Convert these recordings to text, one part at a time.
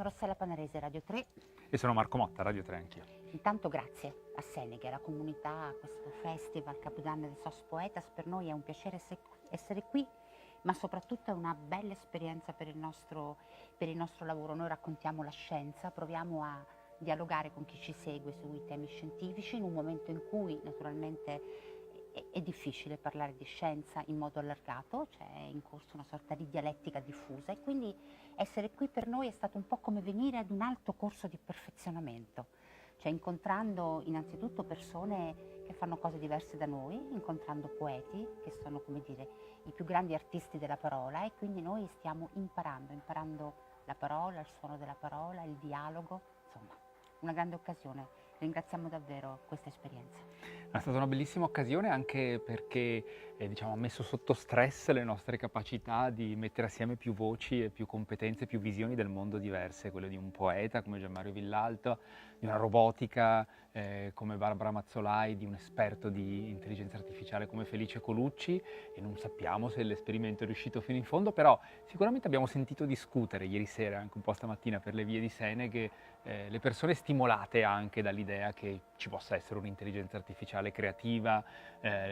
Rossella Panarese, Radio 3. E sono Marco Motta, Radio 3 anch'io. Intanto grazie a Senega, alla comunità, a questo festival Capodanno del SOS Poetas. Per noi è un piacere essere qui, ma soprattutto è una bella esperienza per il nostro lavoro. Noi raccontiamo la scienza, proviamo a dialogare con chi ci segue sui temi scientifici in un momento in cui naturalmente è difficile parlare di scienza in modo allargato, c'è in corso una sorta di dialettica diffusa e quindi essere qui per noi è stato un po' come venire ad un alto corso di perfezionamento, cioè incontrando innanzitutto persone che fanno cose diverse da noi, incontrando poeti che sono, come dire, i più grandi artisti della parola, e quindi noi stiamo imparando la parola, il suono della parola, il dialogo, insomma, una grande occasione. Ringraziamo davvero questa esperienza. È stata una bellissima occasione anche perché ha messo sotto stress le nostre capacità di mettere assieme più voci e più competenze, più visioni del mondo diverse, quelle di un poeta come Gianmario Villalta, di una robotica come Barbara Mazzolai, di un esperto di intelligenza artificiale come Felice Colucci, e non sappiamo se l'esperimento è riuscito fino in fondo, però sicuramente abbiamo sentito discutere ieri sera, anche un po' stamattina per le vie di Seneghe, le persone stimolate anche dall'idea che ci possa essere un'intelligenza artificiale creativa,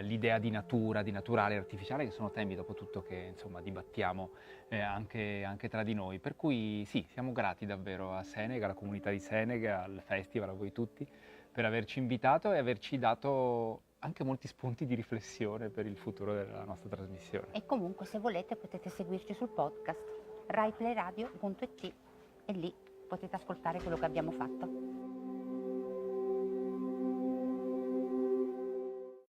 l'idea di natura, di naturale e artificiale, che sono temi dopo tutto che insomma dibattiamo anche tra di noi. Per cui sì, siamo grati davvero a Senega, alla comunità di Senega, al festival, a voi tutti, per averci invitato e averci dato anche molti spunti di riflessione per il futuro della nostra trasmissione. E comunque se volete potete seguirci sul podcast raiplayradio.it e lì potete ascoltare quello che abbiamo fatto.